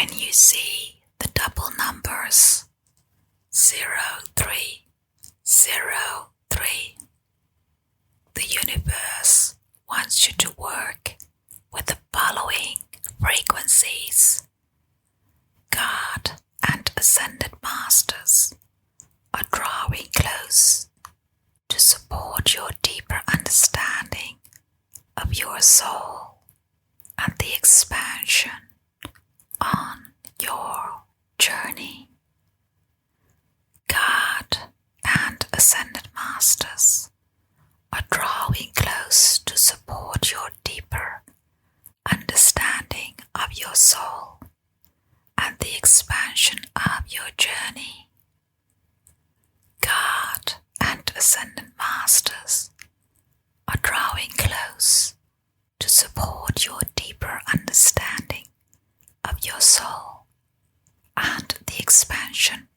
When you see the double numbers 0303, the universe wants you to work with the following frequencies. God and Ascended Masters are drawing close to support your deeper understanding of your soul and the expansion on your journey. God and Ascended Masters are drawing close to support your deeper understanding of your soul and the expansion of your journey. God and Ascended Masters are drawing close to support your deeper understanding of your soul and the expansion